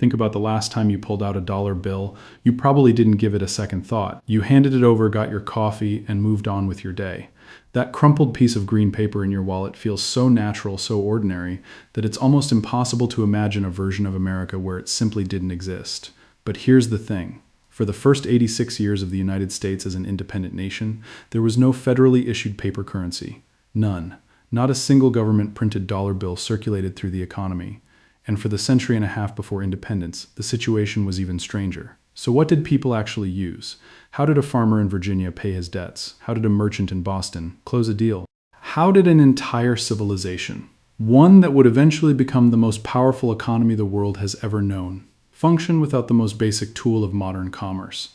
Think about the last time you pulled out a dollar bill. You probably didn't give it a second thought. You handed it over, got your coffee, and moved on with your day. That crumpled piece of green paper in your wallet feels so natural, so ordinary, that it's almost impossible to imagine a version of America where it simply didn't exist. But here's the thing. For the first 86 years of the United States as an independent nation, there was no federally issued paper currency. None. Not a single government-printed dollar bill circulated through the economy. And for the century and a half before independence, the situation was even stranger. So what did people actually use? How did a farmer in Virginia pay his debts? How did a merchant in Boston close a deal? How did an entire civilization, one that would eventually become the most powerful economy the world has ever known, function without the most basic tool of modern commerce?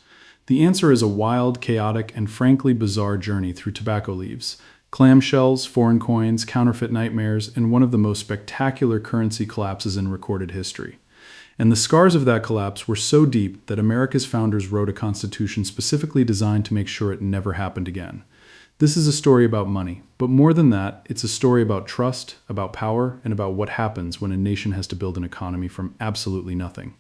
The answer is a wild, chaotic, and frankly bizarre journey through tobacco leaves, clamshells, foreign coins, counterfeit nightmares, and one of the most spectacular currency collapses in recorded history. And the scars of that collapse were so deep that America's founders wrote a constitution specifically designed to make sure it never happened again. This is a story about money, but more than that, it's a story about trust, about power, and about what happens when a nation has to build an economy from absolutely nothing.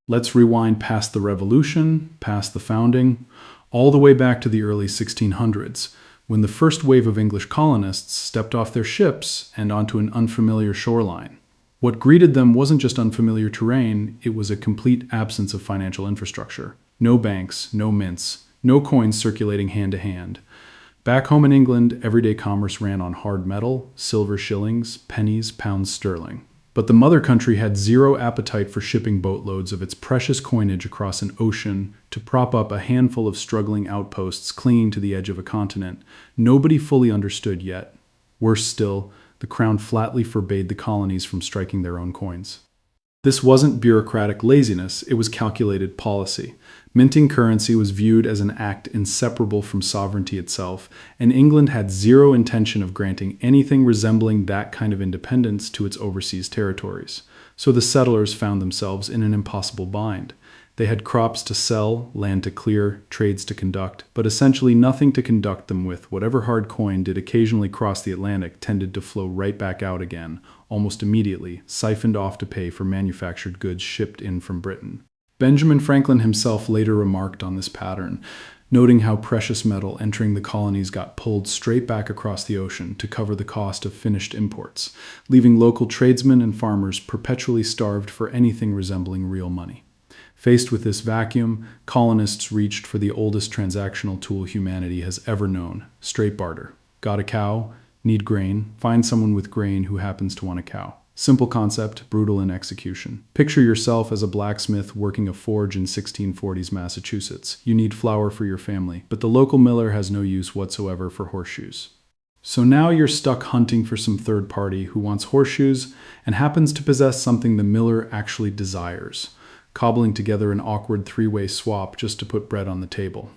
Let's rewind past the Revolution, past the founding, all the way back to the early 1600s, when the first wave of English colonists stepped off their ships and onto an unfamiliar shoreline. What greeted them wasn't just unfamiliar terrain, it was a complete absence of financial infrastructure. No banks, no mints, no coins circulating hand to hand. Back home in England, everyday commerce ran on hard metal, silver shillings, pennies, pounds sterling. But the mother country had zero appetite for shipping boatloads of its precious coinage across an ocean to prop up a handful of struggling outposts clinging to the edge of a continent nobody fully understood yet. Worse still, the crown flatly forbade the colonies from striking their own coins. This wasn't bureaucratic laziness, it was calculated policy. Minting currency was viewed as an act inseparable from sovereignty itself, and England had zero intention of granting anything resembling that kind of independence to its overseas territories. So the settlers found themselves in an impossible bind. They had crops to sell, land to clear, trades to conduct, but essentially nothing to conduct them with. Whatever hard coin did occasionally cross the Atlantic tended to flow right back out again, almost immediately, siphoned off to pay for manufactured goods shipped in from Britain. Benjamin Franklin himself later remarked on this pattern, noting how precious metal entering the colonies got pulled straight back across the ocean to cover the cost of finished imports, leaving local tradesmen and farmers perpetually starved for anything resembling real money. Faced with this vacuum, colonists reached for the oldest transactional tool humanity has ever known: straight barter. Got a cow? Need grain? Find someone with grain who happens to want a cow. Simple concept, brutal in execution. Picture yourself as a blacksmith working a forge in 1640s Massachusetts. You need flour for your family, but the local miller has no use whatsoever for horseshoes. So now you're stuck hunting for some third party who wants horseshoes and happens to possess something the miller actually desires, cobbling together an awkward three-way swap just to put bread on the table.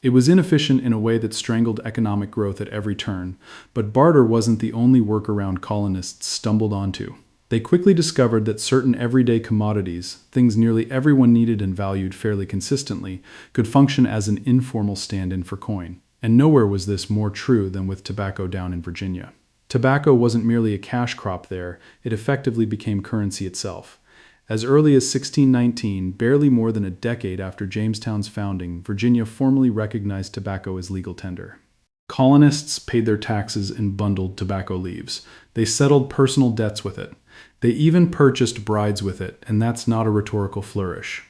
It was inefficient in a way that strangled economic growth at every turn, but barter wasn't the only workaround colonists stumbled onto. They quickly discovered that certain everyday commodities, things nearly everyone needed and valued fairly consistently, could function as an informal stand-in for coin. And nowhere was this more true than with tobacco down in Virginia. Tobacco wasn't merely a cash crop there, it effectively became currency itself. As early as 1619, barely more than a decade after Jamestown's founding, Virginia formally recognized tobacco as legal tender. Colonists paid their taxes in bundled tobacco leaves. They settled personal debts with it. They even purchased brides with it, and that's not a rhetorical flourish.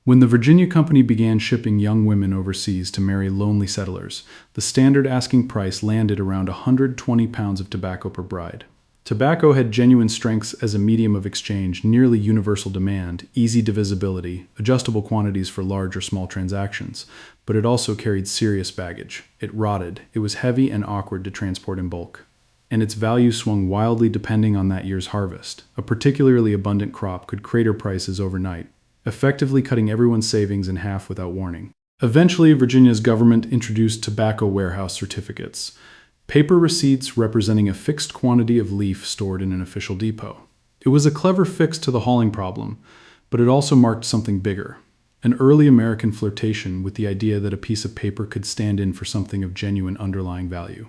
When the Virginia Company began shipping young women overseas to marry lonely settlers, the standard asking price landed around 120 pounds of tobacco per bride. Tobacco had genuine strengths as a medium of exchange: nearly universal demand, easy divisibility, adjustable quantities for large or small transactions. But it also carried serious baggage. It rotted, it was heavy and awkward to transport in bulk. And its value swung wildly depending on that year's harvest. A particularly abundant crop could crater prices overnight, effectively cutting everyone's savings in half without warning. Eventually, Virginia's government introduced tobacco warehouse certificates, paper receipts representing a fixed quantity of leaf stored in an official depot. It was a clever fix to the hauling problem, but it also marked something bigger: an early American flirtation with the idea that a piece of paper could stand in for something of genuine underlying value.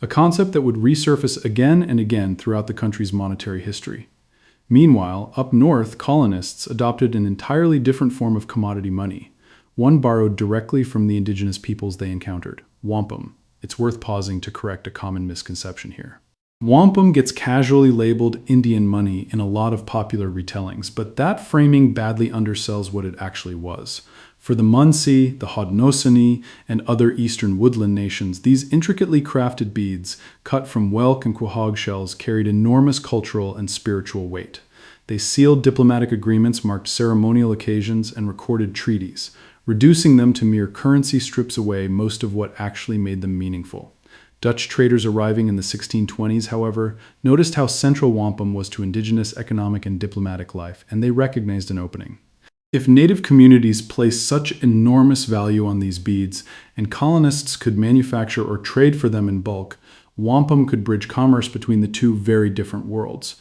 A concept that would resurface again and again throughout the country's monetary history. Meanwhile, up north, colonists adopted an entirely different form of commodity money, one borrowed directly from the indigenous peoples they encountered, wampum. It's worth pausing to correct a common misconception here. Wampum gets casually labeled Indian money in a lot of popular retellings, but that framing badly undersells what it actually was. For the Munsee, the Haudenosaunee, and other eastern woodland nations, these intricately crafted beads, cut from whelk and quahog shells, carried enormous cultural and spiritual weight. They sealed diplomatic agreements, marked ceremonial occasions, and recorded treaties, reducing them to mere currency strips away most of what actually made them meaningful. Dutch traders arriving in the 1620s, however, noticed how central wampum was to indigenous economic and diplomatic life, and they recognized an opening. If native communities placed such enormous value on these beads, and colonists could manufacture or trade for them in bulk, wampum could bridge commerce between the two very different worlds.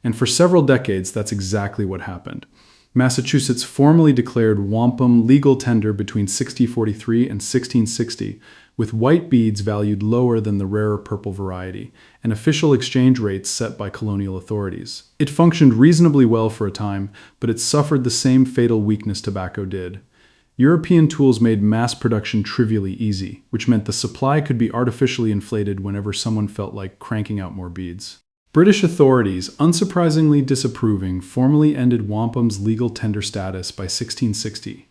And for several decades, that's exactly what happened. Massachusetts formally declared wampum legal tender between 1643 and 1660, with white beads valued lower than the rarer purple variety, and official exchange rates set by colonial authorities. It functioned reasonably well for a time, but it suffered the same fatal weakness tobacco did. European tools made mass production trivially easy, which meant the supply could be artificially inflated whenever someone felt like cranking out more beads. British authorities, unsurprisingly disapproving, formally ended wampum's legal tender status by 1660,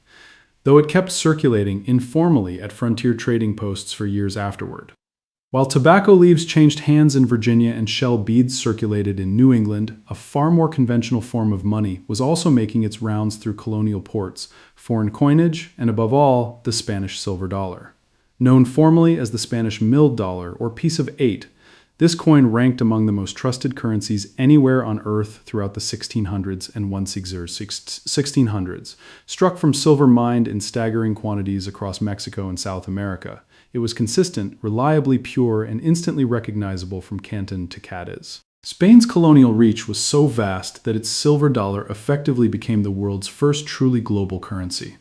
though it kept circulating informally at frontier trading posts for years afterward. While tobacco leaves changed hands in Virginia and shell beads circulated in New England, a far more conventional form of money was also making its rounds through colonial ports, foreign coinage, and above all, the Spanish silver dollar. Known formally as the Spanish milled dollar or piece of 8, this coin ranked among the most trusted currencies anywhere on Earth throughout the 1600s and 1600s. Struck from silver mined in staggering quantities across Mexico and South America, it was consistent, reliably pure, and instantly recognizable from Canton to Cadiz. Spain's colonial reach was so vast that its silver dollar effectively became the world's first truly global currency.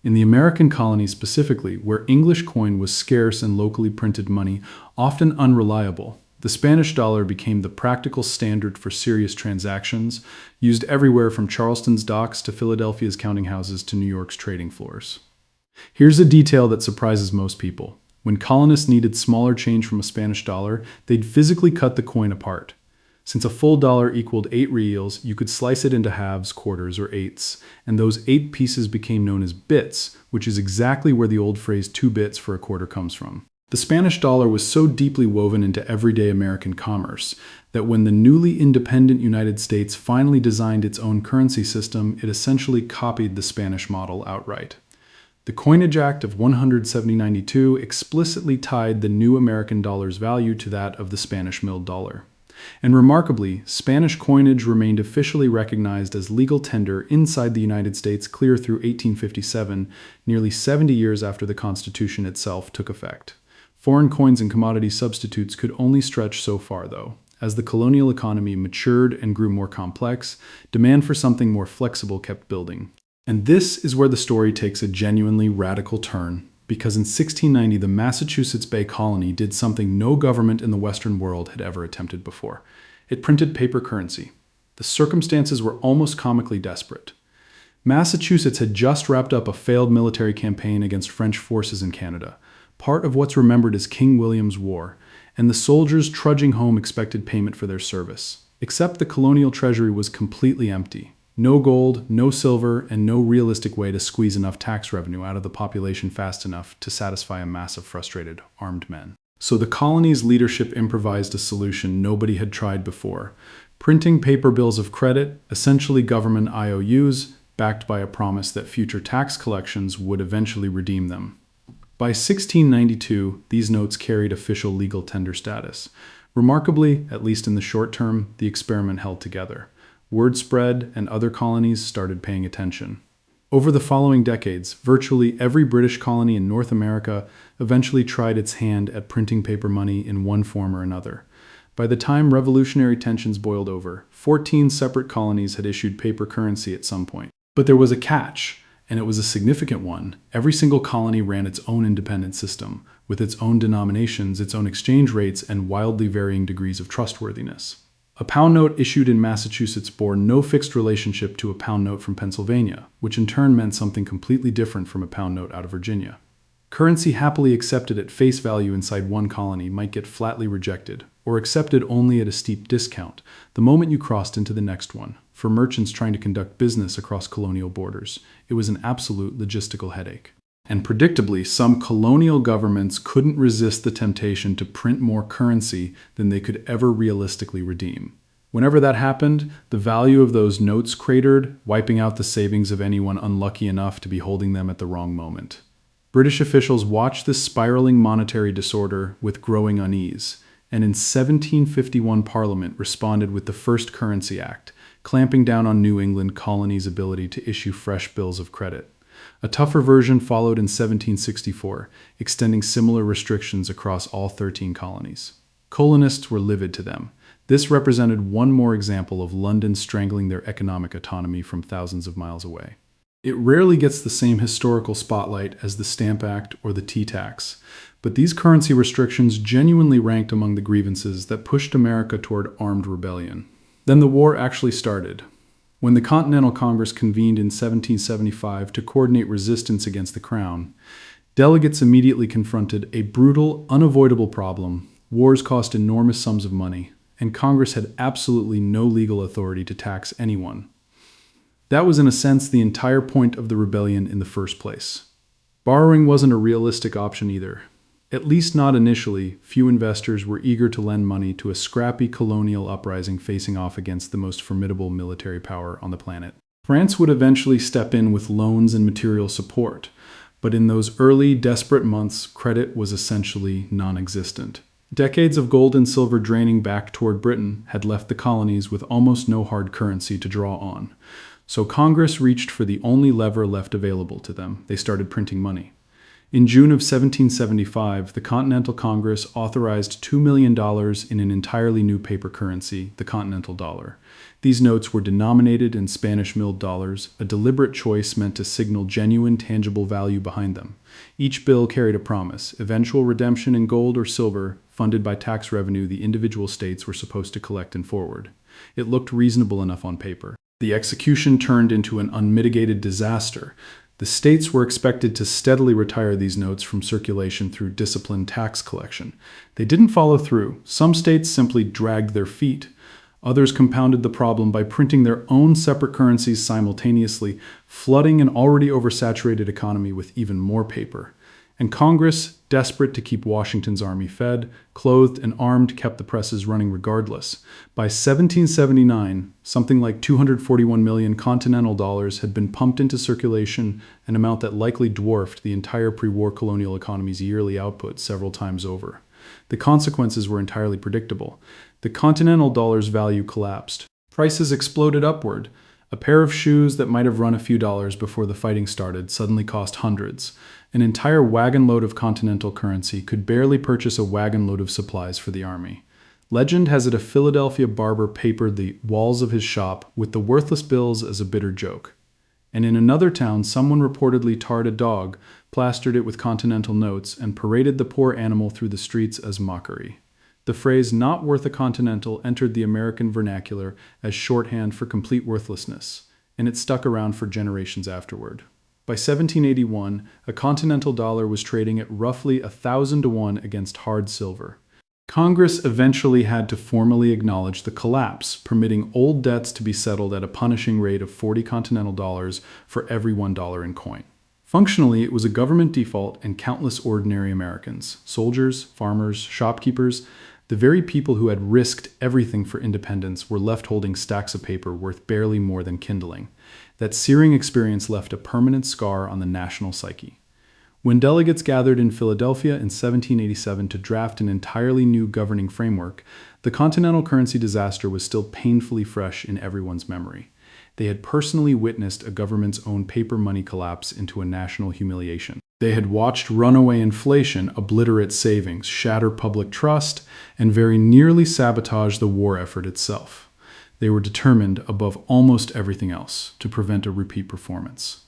In the American colonies specifically, where English coin was scarce and locally printed money often unreliable, the Spanish dollar became the practical standard for serious transactions, used everywhere from Charleston's docks to Philadelphia's counting houses to New York's trading floors. Here's a detail that surprises most people. When colonists needed smaller change from a Spanish dollar, they'd physically cut the coin apart. Since a full dollar equaled 8 reals, you could slice it into halves, quarters, or eighths, and those 8 pieces became known as bits, which is exactly where the old phrase 2 bits for a quarter comes from. The Spanish dollar was so deeply woven into everyday American commerce that when the newly independent United States finally designed its own currency system, it essentially copied the Spanish model outright. The Coinage Act of 17092 explicitly tied the new American dollar's value to that of the Spanish milled dollar. And remarkably, Spanish coinage remained officially recognized as legal tender inside the United States clear through 1857, nearly 70 years after the Constitution itself took effect. Foreign coins and commodity substitutes could only stretch so far, though. As the colonial economy matured and grew more complex, demand for something more flexible kept building. And this is where the story takes a genuinely radical turn, because in 1690 the Massachusetts Bay Colony did something no government in the Western world had ever attempted before. It printed paper currency. The circumstances were almost comically desperate. Massachusetts had just wrapped up a failed military campaign against French forces in Canada, part of what's remembered as King William's War, and the soldiers trudging home expected payment for their service. Except the colonial treasury was completely empty. No gold, no silver, and no realistic way to squeeze enough tax revenue out of the population fast enough to satisfy a mass of frustrated, armed men. So the colony's leadership improvised a solution nobody had tried before, printing paper bills of credit, essentially government IOUs, backed by a promise that future tax collections would eventually redeem them. By 1692, these notes carried official legal tender status. Remarkably, at least in the short term, the experiment held together. Word spread, and other colonies started paying attention. Over the following decades, virtually every British colony in North America eventually tried its hand at printing paper money in one form or another. By the time revolutionary tensions boiled over, 14 separate colonies had issued paper currency at some point. But there was a catch, and it was a significant one. Every single colony ran its own independent system, with its own denominations, its own exchange rates, and wildly varying degrees of trustworthiness. A pound note issued in Massachusetts bore no fixed relationship to a pound note from Pennsylvania, which in turn meant something completely different from a pound note out of Virginia. Currency happily accepted at face value inside one colony might get flatly rejected, or accepted only at a steep discount, the moment you crossed into the next one. For merchants trying to conduct business across colonial borders, it was an absolute logistical headache. And predictably, some colonial governments couldn't resist the temptation to print more currency than they could ever realistically redeem. Whenever that happened, the value of those notes cratered, wiping out the savings of anyone unlucky enough to be holding them at the wrong moment. British officials watched this spiraling monetary disorder with growing unease, and in 1751 Parliament responded with the First Currency Act, clamping down on New England colonies' ability to issue fresh bills of credit. A tougher version followed in 1764, extending similar restrictions across all 13 colonies. Colonists were livid to them. This represented one more example of London strangling their economic autonomy from thousands of miles away. It rarely gets the same historical spotlight as the Stamp Act or the tea tax, but these currency restrictions genuinely ranked among the grievances that pushed America toward armed rebellion. Then the war actually started. When the Continental Congress convened in 1775 to coordinate resistance against the Crown, delegates immediately confronted a brutal, unavoidable problem. Wars cost enormous sums of money, and Congress had absolutely no legal authority to tax anyone. That was in a sense the entire point of the rebellion in the first place. Borrowing wasn't a realistic option either. At least not initially. Few investors were eager to lend money to a scrappy colonial uprising facing off against the most formidable military power on the planet. France would eventually step in with loans and material support, but in those early, desperate months, credit was essentially non-existent. Decades of gold and silver draining back toward Britain had left the colonies with almost no hard currency to draw on. So Congress reached for the only lever left available to them. They started printing money. In June of 1775, the Continental Congress authorized $2 million in an entirely new paper currency, the Continental Dollar. These notes were denominated in Spanish-milled dollars, a deliberate choice meant to signal genuine, tangible value behind them. Each bill carried a promise, eventual redemption in gold or silver, funded by tax revenue the individual states were supposed to collect and forward. It looked reasonable enough on paper. The execution turned into an unmitigated disaster. The states were expected to steadily retire these notes from circulation through disciplined tax collection. They didn't follow through. Some states simply dragged their feet. Others compounded the problem by printing their own separate currencies simultaneously, flooding an already oversaturated economy with even more paper. And Congress, desperate to keep Washington's army fed, clothed, and armed, kept the presses running regardless. By 1779, something like 241 million continental dollars had been pumped into circulation, an amount that likely dwarfed the entire pre-war colonial economy's yearly output several times over. The consequences were entirely predictable. The continental dollar's value collapsed. Prices exploded upward. A pair of shoes that might have run a few dollars before the fighting started suddenly cost hundreds. An entire wagon load of continental currency could barely purchase a wagon load of supplies for the army. Legend has it a Philadelphia barber papered the walls of his shop with the worthless bills as a bitter joke. And in another town, someone reportedly tarred a dog, plastered it with continental notes, and paraded the poor animal through the streets as mockery. The phrase "not worth a continental" entered the American vernacular as shorthand for complete worthlessness, and it stuck around for generations afterward. By 1781, a continental dollar was trading at roughly 1,000 to 1 against hard silver. Congress eventually had to formally acknowledge the collapse, permitting old debts to be settled at a punishing rate of 40 continental dollars for every $1 in coin. Functionally, it was a government default, and countless ordinary Americans, soldiers, farmers, shopkeepers, the very people who had risked everything for independence, were left holding stacks of paper worth barely more than kindling. That searing experience left a permanent scar on the national psyche. When delegates gathered in Philadelphia in 1787 to draft an entirely new governing framework, the continental currency disaster was still painfully fresh in everyone's memory. They had personally witnessed a government's own paper money collapse into a national humiliation. They had watched runaway inflation obliterate savings, shatter public trust, and very nearly sabotage the war effort itself. They were determined, above almost everything else, to prevent a repeat performance.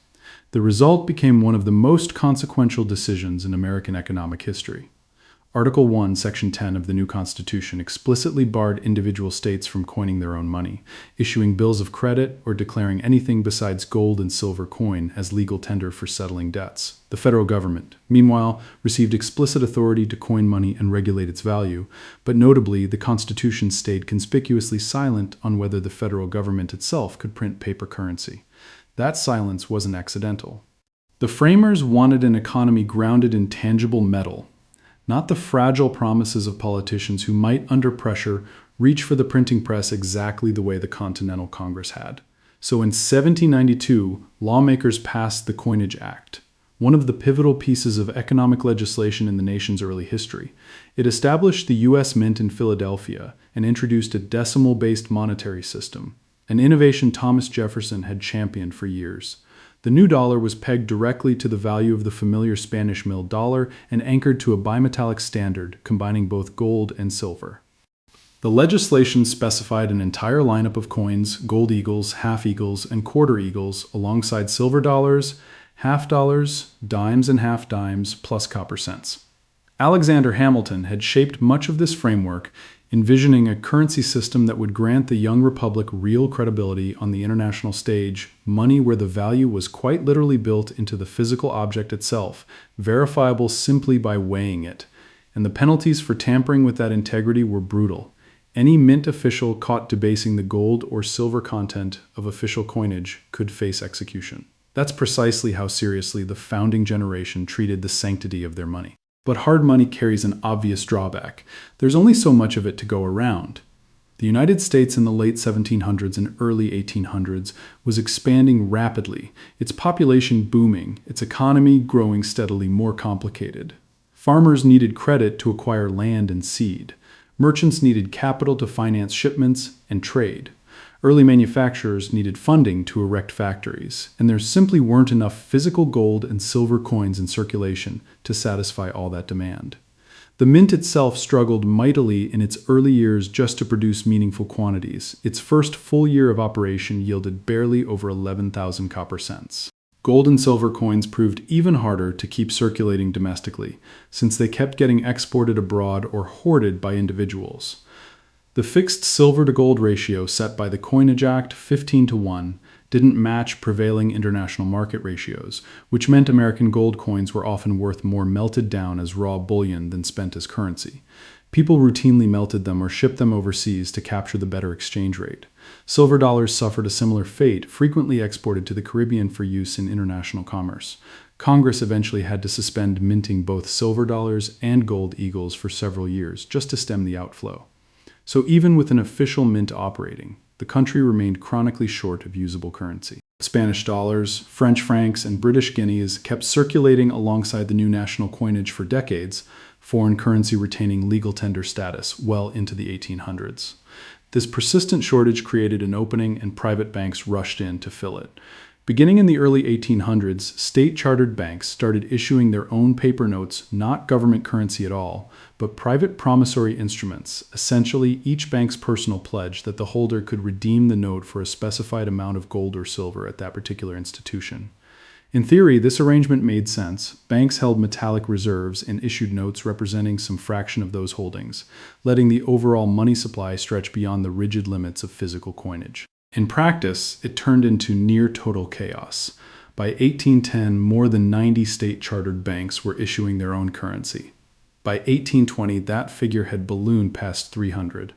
The result became one of the most consequential decisions in American economic history. Article 1, Section 10 of the new Constitution explicitly barred individual states from coining their own money, issuing bills of credit, or declaring anything besides gold and silver coin as legal tender for settling debts. The federal government, meanwhile, received explicit authority to coin money and regulate its value, but notably, the Constitution stayed conspicuously silent on whether the federal government itself could print paper currency. That silence wasn't accidental. The framers wanted an economy grounded in tangible metal, not the fragile promises of politicians who might, under pressure, reach for the printing press exactly the way the Continental Congress had. So in 1792, lawmakers passed the Coinage Act, one of the pivotal pieces of economic legislation in the nation's early history. It established the U.S. Mint in Philadelphia and introduced a decimal-based monetary system, an innovation Thomas Jefferson had championed for years. The new dollar was pegged directly to the value of the familiar Spanish mill dollar and anchored to a bimetallic standard combining both gold and silver. The legislation specified an entire lineup of coins, gold eagles, half eagles, and quarter eagles, alongside silver dollars, half dollars, dimes and half dimes, plus copper cents. Alexander Hamilton had shaped much of this framework, envisioning a currency system that would grant the young republic real credibility on the international stage, money where the value was quite literally built into the physical object itself, verifiable simply by weighing it. And the penalties for tampering with that integrity were brutal. Any mint official caught debasing the gold or silver content of official coinage could face execution. That's precisely how seriously the founding generation treated the sanctity of their money. But hard money carries an obvious drawback. There's only so much of it to go around. The United States in the late 1700s and early 1800s was expanding rapidly, its population booming, its economy growing steadily more complicated. Farmers needed credit to acquire land and seed. Merchants needed capital to finance shipments and trade. Early manufacturers needed funding to erect factories, and there simply weren't enough physical gold and silver coins in circulation to satisfy all that demand. The mint itself struggled mightily in its early years just to produce meaningful quantities. Its first full year of operation yielded barely over 11,000 copper cents. Gold and silver coins proved even harder to keep circulating domestically, since they kept getting exported abroad or hoarded by individuals. The fixed silver-to-gold ratio set by the Coinage Act, 15:1, didn't match prevailing international market ratios, which meant American gold coins were often worth more melted down as raw bullion than spent as currency. People routinely melted them or shipped them overseas to capture the better exchange rate. Silver dollars suffered a similar fate, frequently exported to the Caribbean for use in international commerce. Congress eventually had to suspend minting both silver dollars and gold eagles for several years just to stem the outflow. So even with an official mint operating, the country remained chronically short of usable currency. Spanish dollars, French francs, and British guineas kept circulating alongside the new national coinage for decades, foreign currency retaining legal tender status well into the 1800s. This persistent shortage created an opening, and private banks rushed in to fill it. Beginning in the early 1800s, state-chartered banks started issuing their own paper notes, not government currency at all, but private promissory instruments, essentially each bank's personal pledge that the holder could redeem the note for a specified amount of gold or silver at that particular institution. In theory, this arrangement made sense. Banks held metallic reserves and issued notes representing some fraction of those holdings, letting the overall money supply stretch beyond the rigid limits of physical coinage. In practice, it turned into near total chaos. By 1810, more than 90 state-chartered banks were issuing their own currency. By 1820, that figure had ballooned past 300.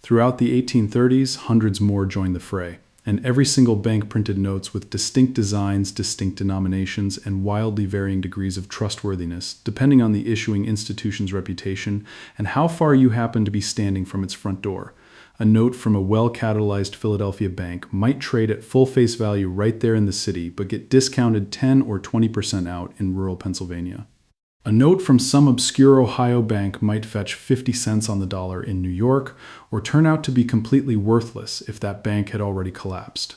Throughout the 1830s, hundreds more joined the fray, and every single bank printed notes with distinct designs, distinct denominations, and wildly varying degrees of trustworthiness, depending on the issuing institution's reputation and how far you happen to be standing from its front door. A note from a well-capitalized Philadelphia bank might trade at full face value right there in the city, but get discounted 10 or 20% out in rural Pennsylvania. A note from some obscure Ohio bank might fetch 50 cents on the dollar in New York, or turn out to be completely worthless if that bank had already collapsed.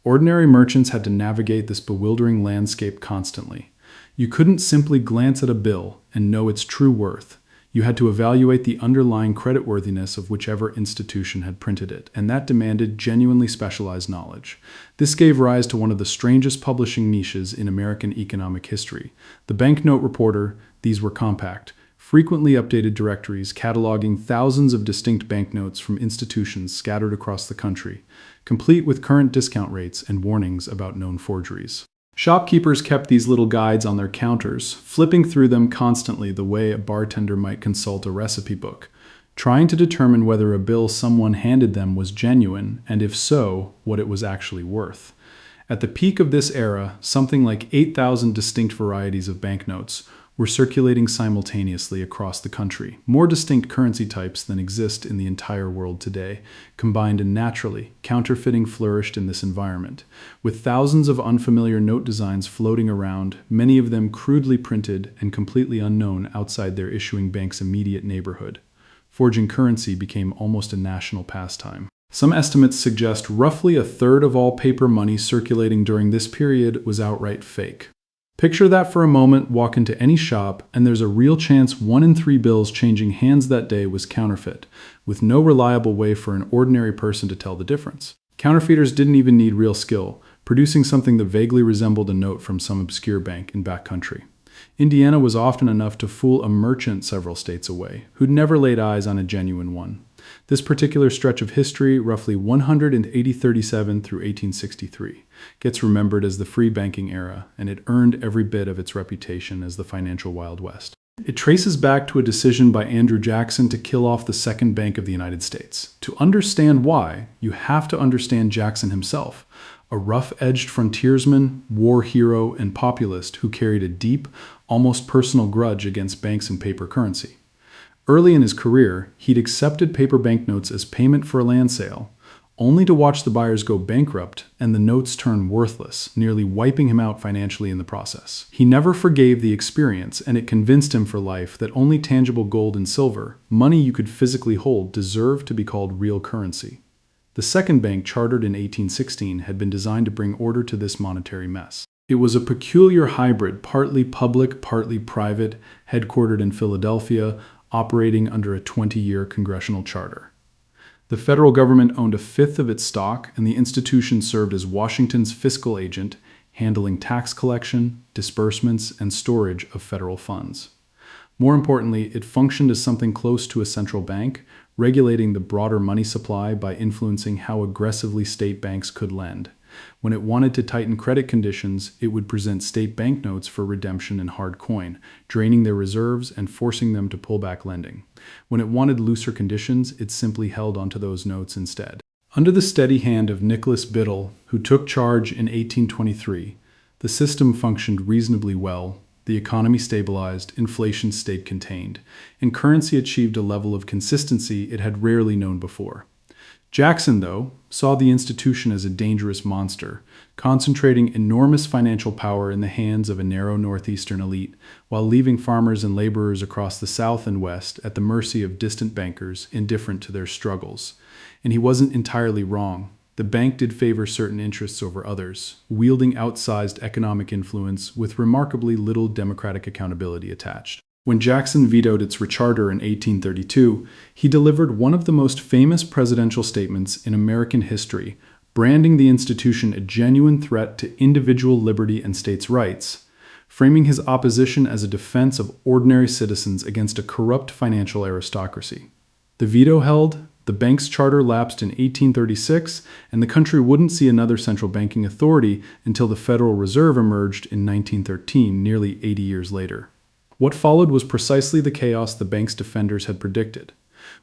Ordinary merchants had to navigate this bewildering landscape constantly. You couldn't simply glance at a bill and know its true worth. You had to evaluate the underlying creditworthiness of whichever institution had printed it, and that demanded genuinely specialized knowledge. This gave rise to one of the strangest publishing niches in American economic history. The banknote reporter, these were compact, frequently updated directories cataloging thousands of distinct banknotes from institutions scattered across the country, complete with current discount rates and warnings about known forgeries. Shopkeepers kept these little guides on their counters, flipping through them constantly the way a bartender might consult a recipe book, trying to determine whether a bill someone handed them was genuine, and if so, what it was actually worth. At the peak of this era, something like 8,000 distinct varieties of banknotes were circulating simultaneously across the country, more distinct currency types than exist in the entire world today, combined and naturally, counterfeiting flourished in this environment, with thousands of unfamiliar note designs floating around, many of them crudely printed and completely unknown outside their issuing bank's immediate neighborhood. Forging currency became almost a national pastime. Some estimates suggest roughly a third of all paper money circulating during this period was outright fake. Picture that for a moment, walk into any shop, and there's a real chance 1 in 3 bills changing hands that day was counterfeit, with no reliable way for an ordinary person to tell the difference. Counterfeiters didn't even need real skill, producing something that vaguely resembled a note from some obscure bank in backcountry. Indiana was often enough to fool a merchant several states away, who'd never laid eyes on a genuine one. This particular stretch of history, roughly 137 through 1863, gets remembered as the free banking era, and it earned every bit of its reputation as the financial Wild West. It traces back to a decision by Andrew Jackson to kill off the Second Bank of the United States. To understand why, you have to understand Jackson himself, a rough-edged frontiersman, war hero, and populist who carried a deep, almost personal grudge against banks and paper currency. Early in his career, he'd accepted paper banknotes as payment for a land sale, only to watch the buyers go bankrupt and the notes turn worthless, nearly wiping him out financially in the process. He never forgave the experience, and it convinced him for life that only tangible gold and silver, money you could physically hold, deserved to be called real currency. The second bank, chartered in 1816, had been designed to bring order to this monetary mess. It was a peculiar hybrid, partly public, partly private, headquartered in Philadelphia, operating under a 20-year congressional charter. The federal government owned a fifth of its stock, and the institution served as Washington's fiscal agent, handling tax collection, disbursements, and storage of federal funds. More importantly, it functioned as something close to a central bank, regulating the broader money supply by influencing how aggressively state banks could lend. When it wanted to tighten credit conditions, it would present state banknotes for redemption in hard coin, draining their reserves and forcing them to pull back lending. When it wanted looser conditions, it simply held onto those notes instead. Under the steady hand of Nicholas Biddle, who took charge in 1823, the system functioned reasonably well, the economy stabilized, inflation stayed contained, and currency achieved a level of consistency it had rarely known before. Jackson, though, saw the institution as a dangerous monster, concentrating enormous financial power in the hands of a narrow northeastern elite, while leaving farmers and laborers across the South and West at the mercy of distant bankers indifferent to their struggles. And he wasn't entirely wrong. The bank did favor certain interests over others, wielding outsized economic influence with remarkably little democratic accountability attached. When Jackson vetoed its recharter in 1832, he delivered one of the most famous presidential statements in American history, branding the institution a genuine threat to individual liberty and states' rights, framing his opposition as a defense of ordinary citizens against a corrupt financial aristocracy. The veto held, the bank's charter lapsed in 1836, and the country wouldn't see another central banking authority until the Federal Reserve emerged in 1913, nearly 80 years later. What followed was precisely the chaos the bank's defenders had predicted.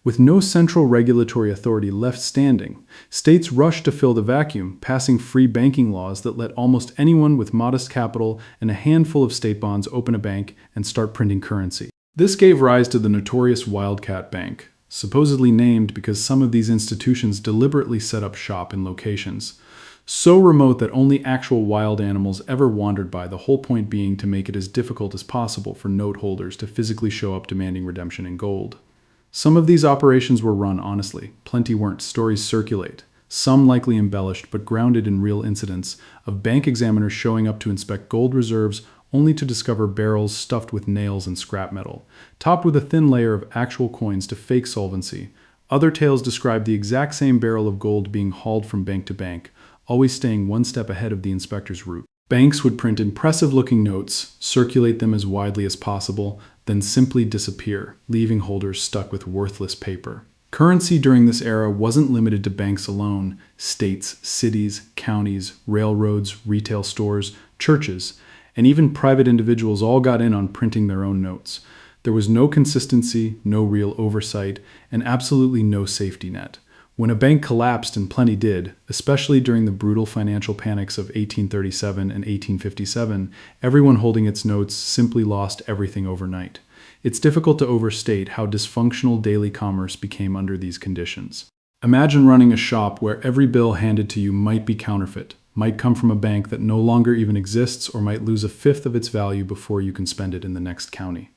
With no central regulatory authority left standing, states rushed to fill the vacuum, passing free banking laws that let almost anyone with modest capital and a handful of state bonds open a bank and start printing currency. This gave rise to the notorious Wildcat Bank, supposedly named because some of these institutions deliberately set up shop in locations so remote that only actual wild animals ever wandered by, the whole point being to make it as difficult as possible for note holders to physically show up demanding redemption in gold. Some of these operations were run honestly, plenty weren't. Stories circulate, some likely embellished but grounded in real incidents, of bank examiners showing up to inspect gold reserves only to discover barrels stuffed with nails and scrap metal, topped with a thin layer of actual coins to fake solvency. Other tales describe the exact same barrel of gold being hauled from bank to bank, always staying one step ahead of the inspector's route. Banks would print impressive-looking notes, circulate them as widely as possible, then simply disappear, leaving holders stuck with worthless paper. Currency during this era wasn't limited to banks alone. States, cities, counties, railroads, retail stores, churches, and even private individuals all got in on printing their own notes. There was no consistency, no real oversight, and absolutely no safety net. When a bank collapsed, and plenty did, especially during the brutal financial panics of 1837 and 1857, everyone holding its notes simply lost everything overnight. It's difficult to overstate how dysfunctional daily commerce became under these conditions. Imagine running a shop where every bill handed to you might be counterfeit, might come from a bank that no longer even exists, or might lose a fifth of its value before you can spend it in the next county.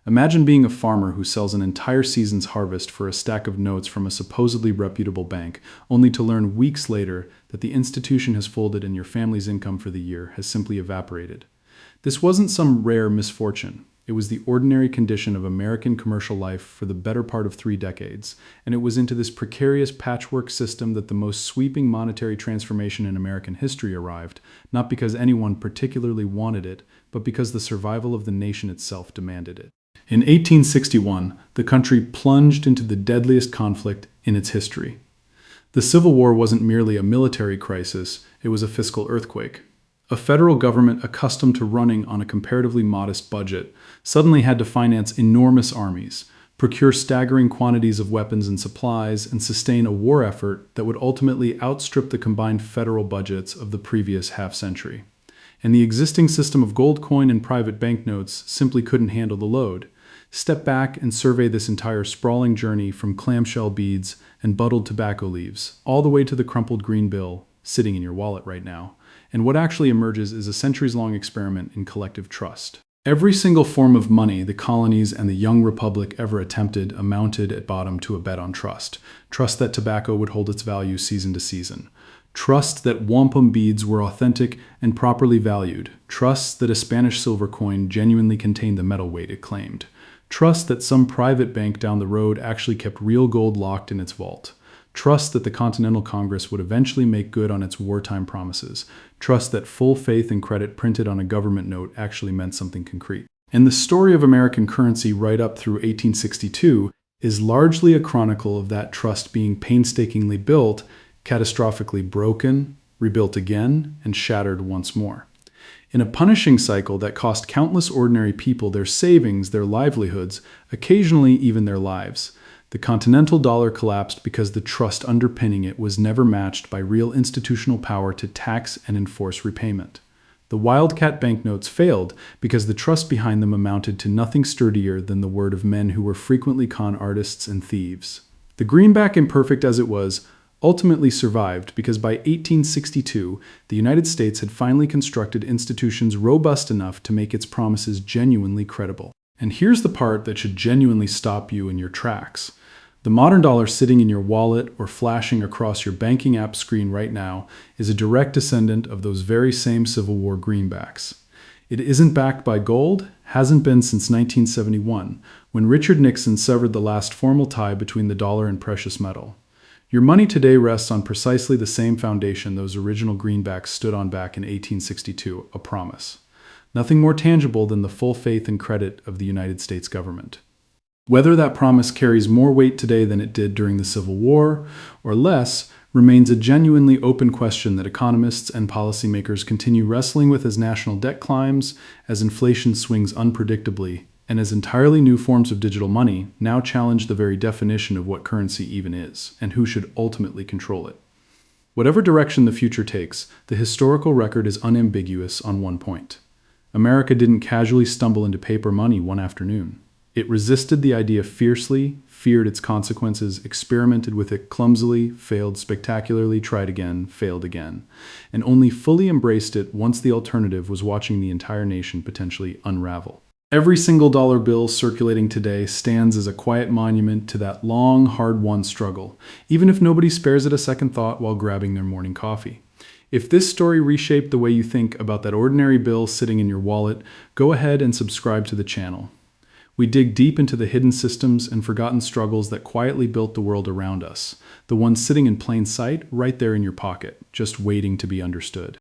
Imagine being a farmer who sells an entire season's harvest for a stack of notes from a supposedly reputable bank, only to learn weeks later that the institution has folded and your family's income for the year has simply evaporated. This wasn't some rare misfortune. It was the ordinary condition of American commercial life for the better part of 3 decades, and it was into this precarious patchwork system that the most sweeping monetary transformation in American history arrived, not because anyone particularly wanted it, but because the survival of the nation itself demanded it. In 1861, the country plunged into the deadliest conflict in its history. The Civil War wasn't merely a military crisis, it was a fiscal earthquake. A federal government accustomed to running on a comparatively modest budget suddenly had to finance enormous armies, procure staggering quantities of weapons and supplies, and sustain a war effort that would ultimately outstrip the combined federal budgets of the previous half-century. And the existing system of gold coin and private banknotes simply couldn't handle the load. Step back and survey this entire sprawling journey from clamshell beads and buttled tobacco leaves, all the way to the crumpled green bill sitting in your wallet right now. And what actually emerges is a centuries-long experiment in collective trust. Every single form of money the colonies and the young republic ever attempted amounted at bottom to a bet on trust. Trust that tobacco would hold its value season to season. Trust that wampum beads were authentic and properly valued. Trust that a Spanish silver coin genuinely contained the metal weight it claimed. Trust that some private bank down the road actually kept real gold locked in its vault. Trust that the Continental Congress would eventually make good on its wartime promises. Trust that full faith and credit printed on a government note actually meant something concrete. And the story of American currency right up through 1862 is largely a chronicle of that trust being painstakingly built, catastrophically broken, rebuilt again, and shattered once more. In a punishing cycle that cost countless ordinary people their savings, their livelihoods, occasionally even their lives. The continental dollar collapsed because the trust underpinning it was never matched by real institutional power to tax and enforce repayment. The wildcat banknotes failed because the trust behind them amounted to nothing sturdier than the word of men who were frequently con artists and thieves. The greenback, imperfect as it was, ultimately survived because by 1862, the United States had finally constructed institutions robust enough to make its promises genuinely credible. And here's the part that should genuinely stop you in your tracks. The modern dollar sitting in your wallet or flashing across your banking app screen right now is a direct descendant of those very same Civil War greenbacks. It isn't backed by gold, hasn't been since 1971, when Richard Nixon severed the last formal tie between the dollar and precious metal. Your money today rests on precisely the same foundation those original greenbacks stood on back in 1862, a promise. Nothing more tangible than the full faith and credit of the United States government. Whether that promise carries more weight today than it did during the Civil War, or less, remains a genuinely open question that economists and policymakers continue wrestling with as national debt climbs, as inflation swings unpredictably, and as entirely new forms of digital money now challenge the very definition of what currency even is, and who should ultimately control it. Whatever direction the future takes, the historical record is unambiguous on one point. America didn't casually stumble into paper money one afternoon. It resisted the idea fiercely, feared its consequences, experimented with it clumsily, failed spectacularly, tried again, failed again, and only fully embraced it once the alternative was watching the entire nation potentially unravel. Every single dollar bill circulating today stands as a quiet monument to that long, hard-won struggle, even if nobody spares it a second thought while grabbing their morning coffee. If this story reshaped the way you think about that ordinary bill sitting in your wallet, go ahead and subscribe to the channel. We dig deep into the hidden systems and forgotten struggles that quietly built the world around us, the ones sitting in plain sight right there in your pocket, just waiting to be understood.